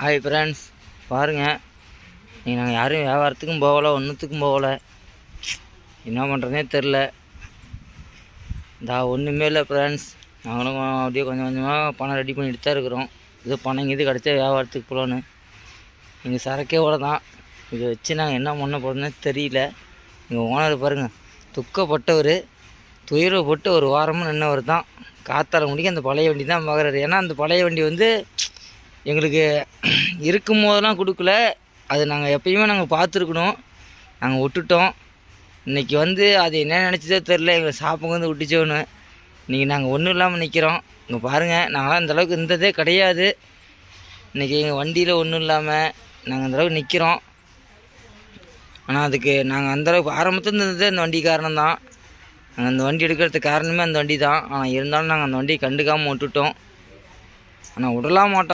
Hi friends, பாருங்கள், நீங்கள் நாங்கள் யாரும் வியாபாரத்துக்கும் போகலை, ஒன்றுத்துக்கும் போகலை. என்ன பண்ணுறதுனே தெரில. ஒன்றுமே இல்லை ஃப்ரெண்ட்ஸ். நாங்களும் அப்படியே கொஞ்சம் கொஞ்சமாக பணம் ரெடி பண்ணிட்டு தான் இருக்கிறோம். இது பணம் இது கிடச்சா வியாபாரத்துக்கு போகலான்னு. எங்கள் சரக்கே ஓட தான். இதை வச்சு நாங்கள் என்ன பண்ண போகிறோன்னே தெரியல. எங்கள் ஓனர் பாருங்கள், துக்கப்பட்டவர், துயரப்பட்டு ஒரு வாரமாக நின்றவர் தான். காத்தால முடிக்க அந்த பழைய வண்டி தான் பார்க்குறாரு. ஏன்னா அந்த பழைய வண்டி எங்களுக்கு இருக்கும் போதெல்லாம் கொடுக்கல. அது நாங்கள் எப்பயுமே நாங்கள் பார்த்துருக்கணும், நாங்கள் விட்டுட்டோம். இன்றைக்கி அது என்ன நினச்சதோ தெரில, எங்களை சாப்பிங்க விட்டுச்சோன்னு. இன்றைக்கி நாங்கள் ஒன்றும் இல்லாமல் நிற்கிறோம். இங்கே பாருங்கள், நாங்களாம் இந்தளவுக்கு இருந்ததே கிடையாது. இன்றைக்கி எங்கள் வண்டியில் ஒன்றும் இல்லாமல் நாங்கள் அந்தளவுக்கு நிற்கிறோம். ஆனால் அதுக்கு நாங்கள் அந்தளவுக்கு ஆரம்பத்தில் இருந்ததே அந்த வண்டி காரணம் தான். நாங்கள் அந்த வண்டி எடுக்கிறதுக்கு காரணமே அந்த வண்டி தான். ஆனால் இருந்தாலும் நாங்கள் அந்த வண்டியை கண்டுக்காமல் விட்டுட்டோம். ஆனால் விடலாம் மாட்டோம்.